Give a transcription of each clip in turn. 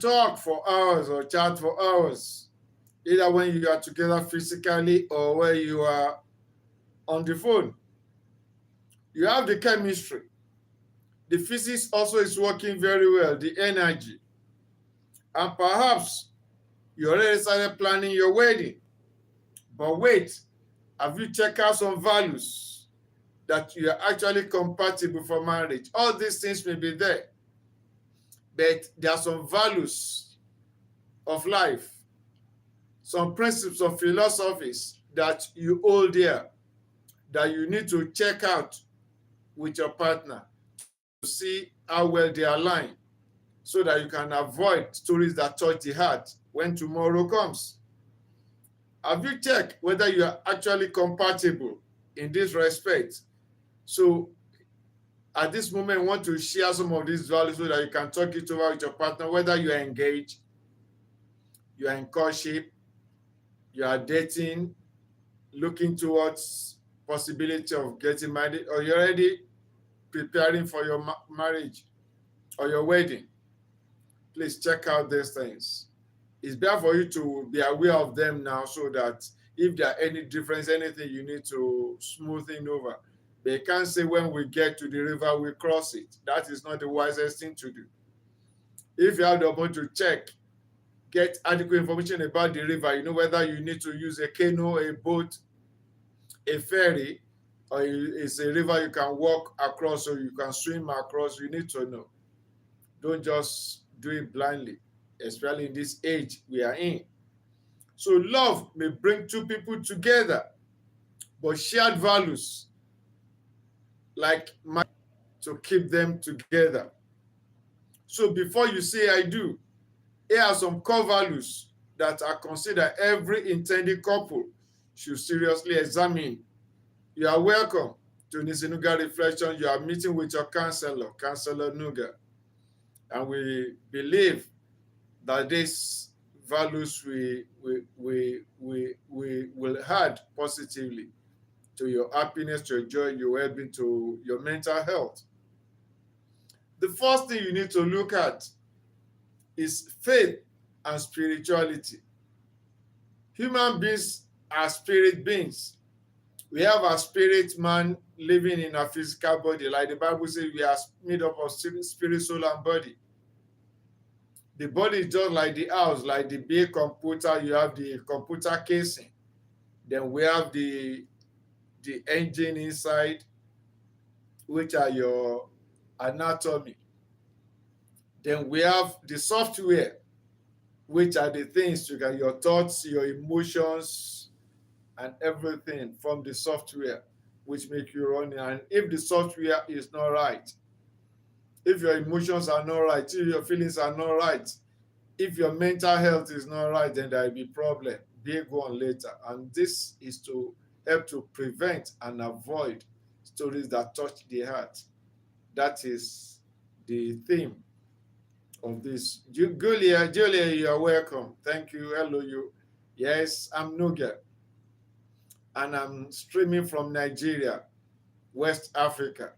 talk for hours or chat for hours, either when you are together physically or when you are on the phone. You have the chemistry. The physics also is working very well, the energy. And perhaps you already started planning your wedding. But wait, have you checked out some values that you are actually compatible for marriage? All these things may be there, but there are some values of life, some principles of philosophies that you hold there that you need to check out with your partner to see how well they align so that you can avoid stories that touch the heart when tomorrow comes. Have you checked whether you are actually compatible in this respect? So at this moment, I want to share some of these values so that you can talk it over with your partner, whether you are engaged, you are in courtship, you are dating, looking towards possibility of getting married, or you're already preparing for your marriage or your wedding. Please check out these things. It's better for you to be aware of them now so that if there are any difference, anything you need to smoothing over. They can't say when we get to the river, we cross it. That is not the wisest thing to do. If you have the opportunity to check, get adequate information about the river, you know whether you need to use a canoe, a boat, a ferry, or it's a river you can walk across or you can swim across. You need to know. Don't just do it blindly, especially in this age we are in. So love may bring two people together, but shared values like to keep them together. So before you say I do, here are some core values that are considered every intended couple should seriously examine. You are welcome to Nisinuga Reflection. You are meeting with your counselor, Counselor Nuga. And we believe that these values will add positively to your happiness, to your joy, your well-being, to your mental health. The first thing you need to look at is faith and spirituality. Human beings are spirit beings. We have a spirit man living in a physical body. Like the Bible says, we are made up of spirit, soul, and body. The body is just like the house, like the big computer. You have the computer casing. Then we have the engine inside, which are your anatomy. Then we have the software, which are the things you got, your thoughts, your emotions, and everything from the software, which make you run. And if the software is not right, if your emotions are not right, if your feelings are not right, if your mental health is not right, then there will be problem, big one later. And this is to help to prevent and avoid stories that touch the heart. That is the theme of this. Julia, you are welcome. Thank you. Hello, you. Yes, I'm Nuga, and I'm streaming from Nigeria, West Africa,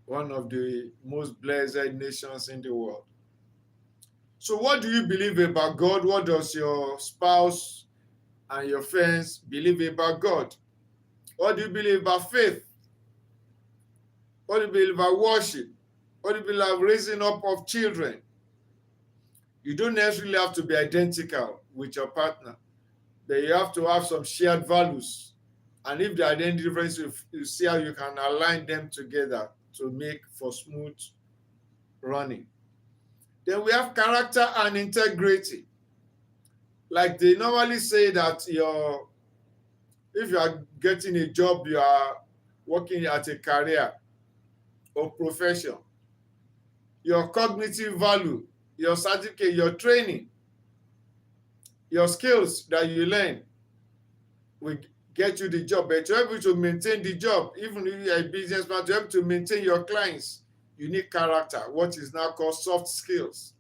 one of the most blessed nations in the world. So what do you believe about God? What does your spouse and your friends believe about God? What do you believe about faith? What do you believe about worship? What do you believe about raising up of children? You don't necessarily have to be identical with your partner, but you have to have some shared values. And if there are any differences, you see how you can align them together to make for smooth running. Then we have character and integrity. Like they normally say that if you are getting a job, you are working at a career or profession, your cognitive value, your certificate, your training, your skills that you learn will get you the job. But to be able to maintain the job, even if you are a businessman, to be able to maintain your clients, you need character, what is now called soft skills.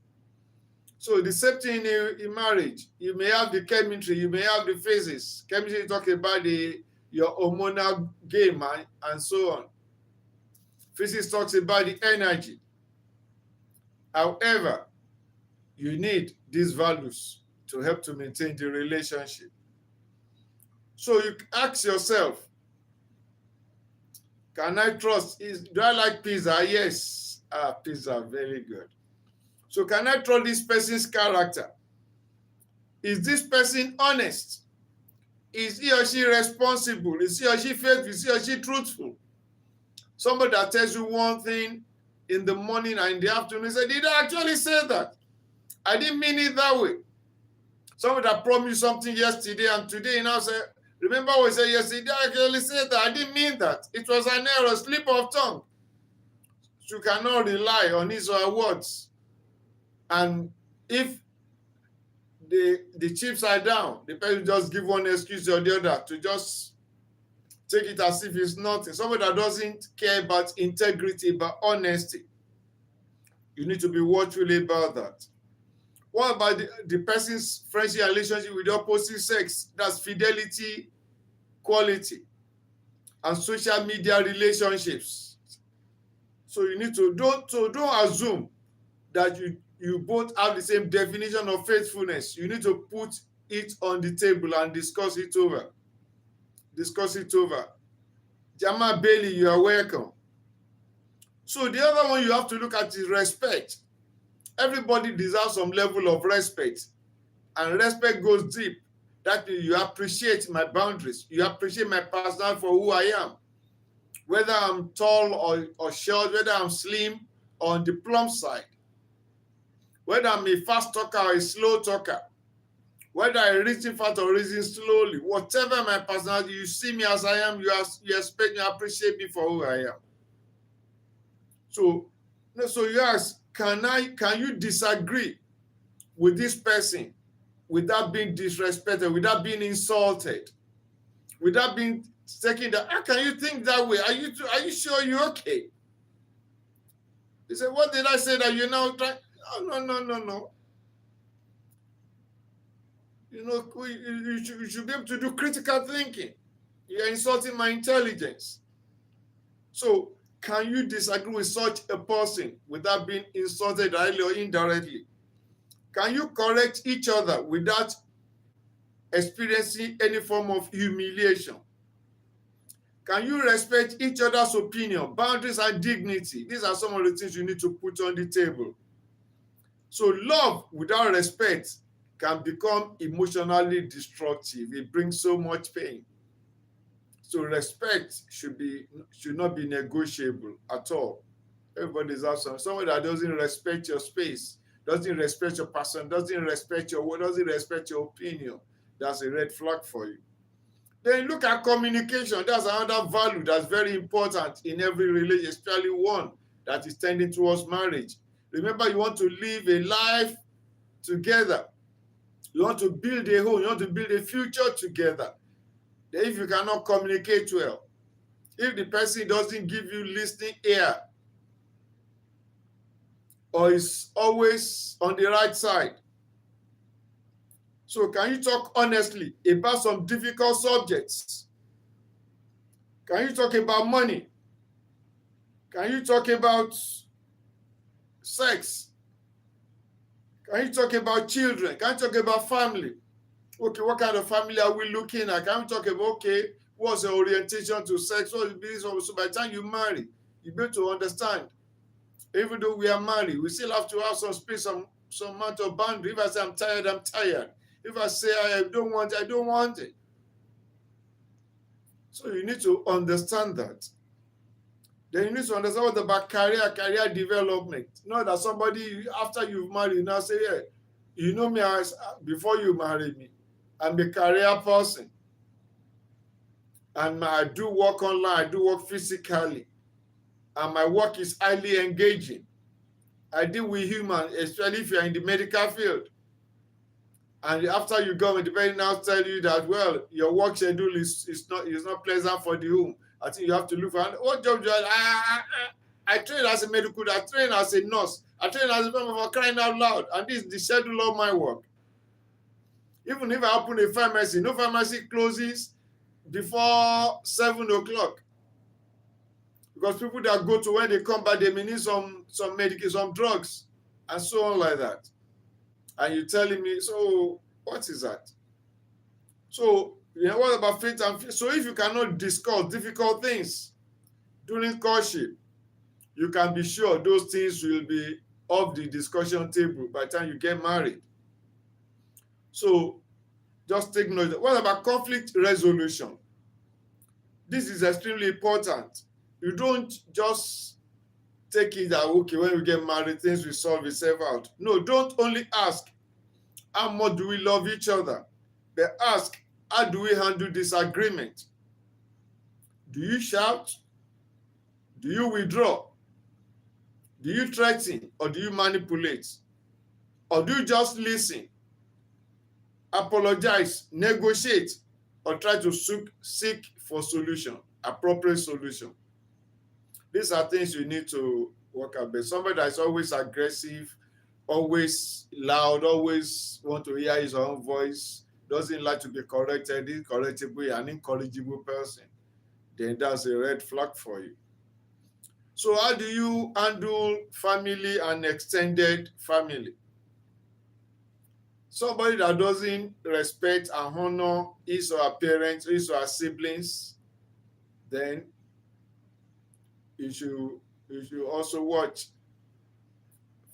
So the same thing in marriage. You may have the chemistry, you may have the phases. Chemistry talk about your hormonal game and so on. Physics talks about the energy. However, You need these values to help to maintain the relationship. So you ask yourself, can I trust? Do I like pizza? Yes. Pizza, very good. So can I trust this person's character? Is this person honest? Is he or she responsible? Is he or she faithful? Is he or she truthful? Somebody that tells you one thing in the morning and in the afternoon, say, did I actually say that? I didn't mean it that way. Somebody that promised something yesterday and today now say, remember what I said yesterday? I actually said that. I didn't mean that. It was an error, slip of tongue. So you cannot rely on his or her words. And if the chips are down, the person just give one excuse or the other to just take it as if it's nothing. Somebody that doesn't care about integrity, about honesty. You need to be watchful about that. What about the person's friendship relationship with the opposite sex? That's fidelity, quality, and social media relationships. So you need to don't assume that you both have the same definition of faithfulness. You need to put it on the table and discuss it over. Discuss it over. Jama Bailey, you are welcome. So the other one you have to look at is respect. Everybody deserves some level of respect, and respect goes deep. That means you appreciate my boundaries. You appreciate my personality for who I am. Whether I'm tall or short, whether I'm slim or on the plump side, whether I'm a fast talker or a slow talker, whether I reason fast or reason slowly, whatever my personality, you see me as I am, you expect me, appreciate me for who I am. So you ask, can you disagree with this person without being disrespected, without being insulted, without being taken that? How can you think that way? Are you sure you're okay? He said, what did I say that you're now trying? Oh, no. You know, you should be able to do critical thinking. You're insulting my intelligence. So can you disagree with such a person without being insulted directly or indirectly? Can you correct each other without experiencing any form of humiliation? Can you respect each other's opinion, boundaries, and dignity? These are some of the things you need to put on the table. So love without respect can become emotionally destructive. It brings so much pain. So respect should not be negotiable at all. Everybody deserves someone that doesn't respect your space, doesn't respect your person, doesn't respect your word, doesn't respect your opinion. That's a red flag for you. Then look at communication. That's another value that's very important in every relationship, especially one that is tending towards marriage. Remember, you want to live a life together. You want to build a home. You want to build a future together. Then if you cannot communicate well, if the person doesn't give you listening ear, or is always on the right side. So can you talk honestly about some difficult subjects? Can you talk about money? Can you talk about sex? Can you talk about children? Can you talk about family? Okay, what kind of family are we looking at? Can we talk about, okay, what's the orientation to sex? What is this? So by the time you marry, you be able to understand. Even though we are married, we still have to have some space, some amount of boundary. If I say I'm tired, I'm tired. If I say I don't want it, I don't want it. So you need to understand that. Then you need to understand what about career development. Not that somebody, after you've married, now say, yeah, you know me as before you married me. I'm a career person. And I do work online, I do work physically. And my work is highly engaging. I deal with humans, especially if you're in the medical field. And after you go, the very now tell you that, well, your work schedule is not pleasant for the home. I think you have to look for what job do I train as a medical, I train as a nurse, I train as a member for crying out loud, and this is the schedule of my work. Even if I open a pharmacy, no pharmacy closes before 7 o'clock. Because people that go to when they come back, they may need some medication, some drugs, and so on like that. And you're telling me, so what is that? So, what about faith and fear? So if you cannot discuss difficult things during courtship, you can be sure those things will be off the discussion table by the time you get married. So just take note. What about conflict resolution? This is extremely important. You don't just take it that, okay, when we get married, things will solve itself out. No, don't only ask, how much do we love each other? But ask, how do we handle disagreement? Do you shout? Do you withdraw? Do you threaten or do you manipulate? Or do you just listen, apologize, negotiate, or try to seek for solution, appropriate solution? These are things you need to work out. But somebody that is always aggressive, always loud, always want to hear his own voice, doesn't like to be corrected, incorrectible, an incorrigible person, then that's a red flag for you. So how do you handle family and extended family? Somebody that doesn't respect and honor his or her parents, his or her siblings, then you should also watch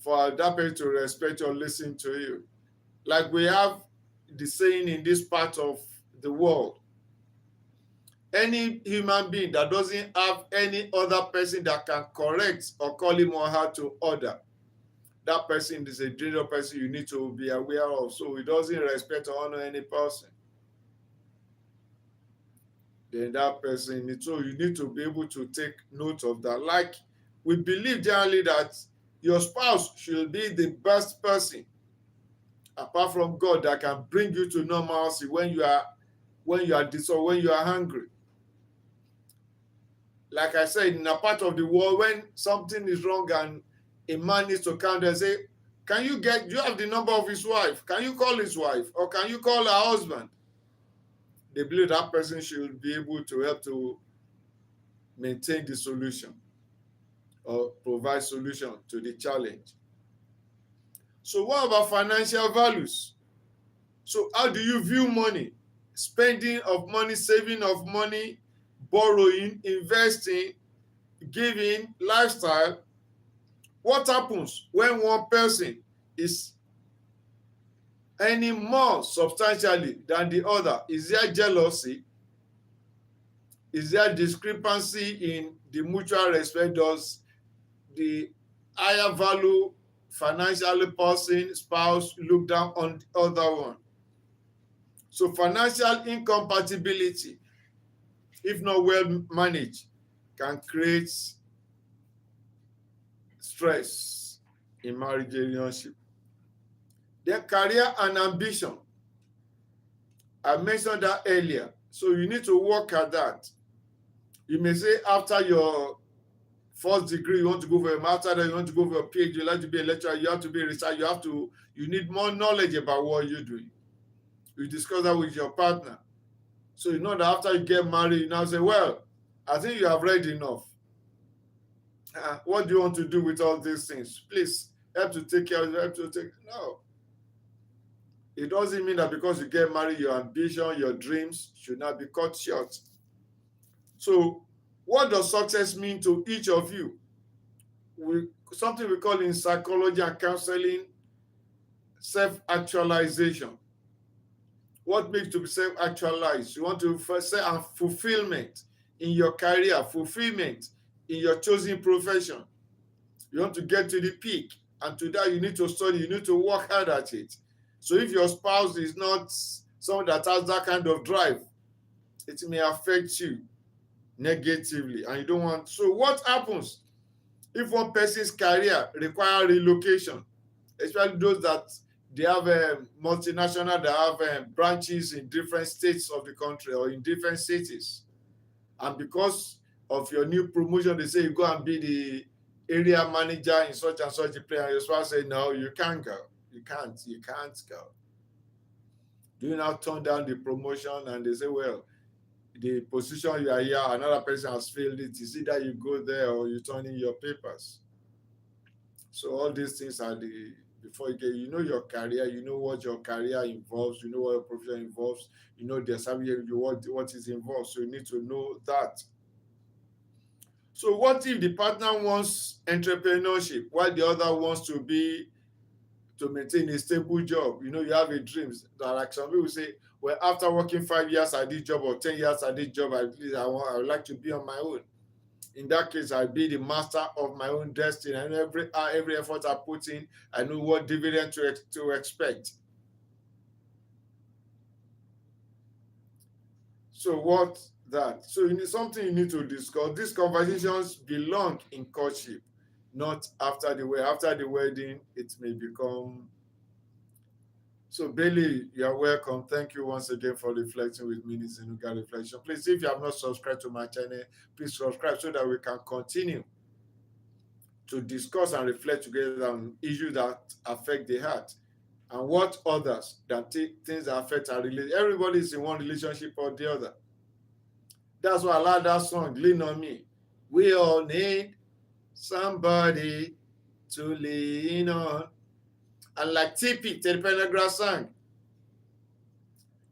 for that person to respect or listen to you. Like we have the saying in this part of the world, any human being that doesn't have any other person that can correct or call him or her to order, that person is a dangerous person you need to be aware of. So he doesn't respect or honor any person, then that person, so you need to be able to take note of that. Like we believe generally that your spouse should be the best person apart from God that can bring you to normalcy when you are when you are hungry. Like I said, in a part of the world, when something is wrong and a man needs to come there and say, do you have the number of his wife? Can you call his wife? Or can you call her husband? They believe that person should be able to help to maintain the solution or provide solution to the challenge. So what about financial values? So how do you view money? Spending of money, saving of money, borrowing, investing, giving, lifestyle. What happens when one person is earning more substantially than the other? Is there jealousy? Is there discrepancy in the mutual respect? Does the higher value financially person, spouse, look down on the other one? So financial incompatibility, if not well managed, can create stress in marriage relationship. Then career and ambition. I mentioned that earlier. So you need to work at that. You may say after your first degree, you want to go for a master, then you want to go for a PhD, you like to be a lecturer, you have to be a researcher, you need more knowledge about what you're doing. You discuss that with your partner. So you know that after you get married, you now say, well, I think you have read enough. What do you want to do with all these things? Please, help to take care of it, No. It doesn't mean that because you get married, your ambition, your dreams should not be cut short. So what does success mean to each of you? Something we call in psychology and counseling self-actualization. What makes to be self-actualized? You want to first say fulfillment in your career, fulfillment in your chosen profession. You want to get to the peak, and to that you need to study, you need to work hard at it. So if your spouse is not someone that has that kind of drive, it may affect you negatively, and you don't want. So what happens if one person's career requires relocation, especially those that they have multinational, they have branches in different states of the country or in different cities, and because of your new promotion, they say you go and be the area manager in such and such a place, and your spouse say, no, you can't go. You can't go. Do you now turn down the promotion and they say, well, the position you are here, another person has filled it. It's either you go there or you turn in your papers. So all these things are the before you know your career, you know what your career involves, you know what your profession involves, you know the assignment, what is involved. So you need to know that. So what if the partner wants entrepreneurship while the other wants to maintain a stable job? You know, you have a dream. That like some people say, well, after working 5 years at this job or 10 years at this job, at least I would like to be on my own. In that case, I'll be the master of my own destiny. And every effort I put in, I know what dividend to expect. So what that? So you need something you need to discuss. These conversations belong in courtship, not after the wedding. After the wedding, it may become. So Bailey, you are welcome. Thank you once again for reflecting with me in Sinuga Reflection. Please, if you have not subscribed to my channel, please subscribe so that we can continue to discuss and reflect together on issues that affect the heart and what others that things that affect our relationship. Everybody is in one relationship or the other. That's why I like that song, Lean on Me. We all need somebody to lean on. And like TP, Teddy Pendergrass sang,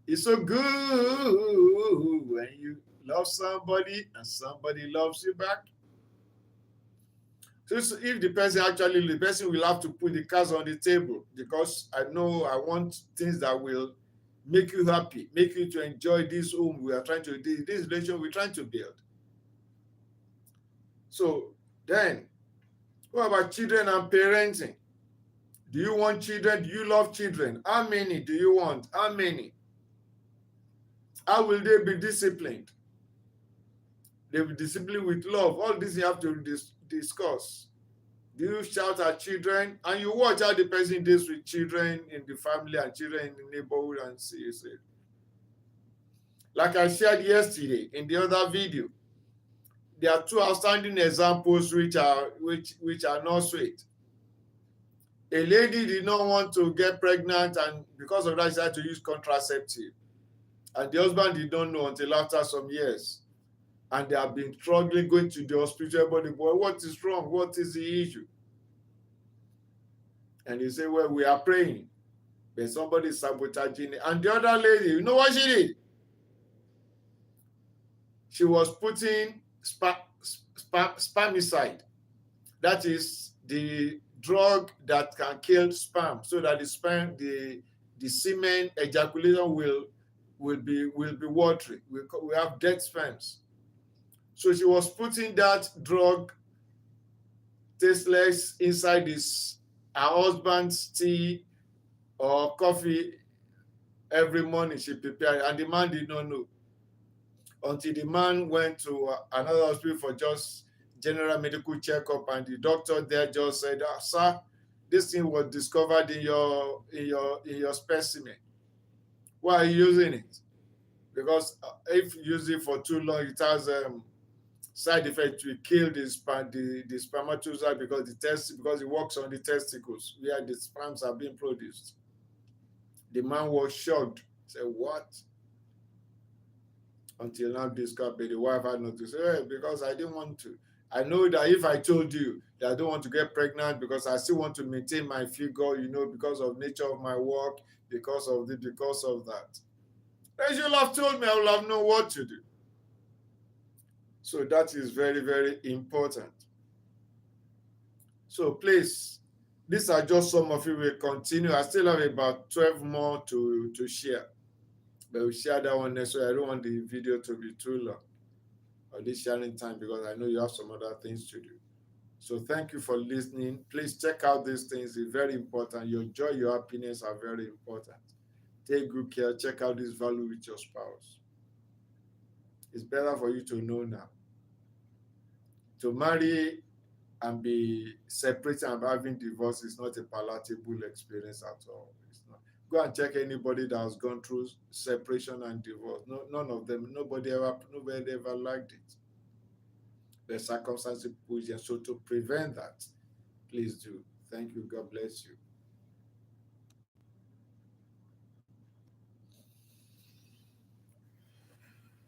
it's so good when you love somebody and somebody loves you back. So if the person will have to put the cards on the table, because I know I want things that will make you happy, make you to enjoy this home we are trying to, this relation we're trying to build. So then, what about children and parenting? Do you want children? Do you love children? How many do you want? How many? How will they be disciplined? They will be disciplined with love. All this you have to discuss. Do you shout at children? And you watch how the person deals with children in the family and children in the neighborhood and see you say. Like I shared yesterday in the other video, there are two outstanding examples which are not sweet. A lady did not want to get pregnant, and because of that, she had to use contraceptive. And the husband did not know until after some years. And they have been struggling, going to the hospital. Everybody, boy, what is wrong? What is the issue? And they say, well, we are praying. But somebody is sabotaging it. And the other lady, you know what she did? She was putting spermicide. That is the drug that can kill sperm, so that the semen ejaculation will be watery. We have dead sperms. So she was putting that drug, tasteless, inside her husband's tea or coffee every morning. She prepared, and the man did not know until the man went to another hospital for just general medical checkup, and the doctor there just said, sir, this thing was discovered in your specimen. Why are you using it? Because if you use it for too long, it has side effects. Will kill the spermatozoa because it works on the testicles where the sperms are being produced. The man was shocked. He said, what? Until now discovered, the wife had not to say, hey, because I didn't want to. I know that if I told you that I don't want to get pregnant because I still want to maintain my figure, because of nature of my work, because of that. Then you'll have told me, I will have known what to do. So that is very, very important. So please, these are just some of it. We'll continue. I still have about 12 more to share. But we'll share that one next week. I don't want the video to be too long or this sharing time, because I know you have some other things to do. So thank you for listening. Please check out these things. It's very important. Your joy, your happiness are very important. Take good care. Check out this value with your spouse. It's better for you to know now. To marry and be separated and having divorce is not a palatable experience at all. It's not. Go and check anybody that has gone through separation and divorce. No, none of them. Nobody ever liked it. The circumstances push them. So to prevent that, please do. Thank you. God bless you.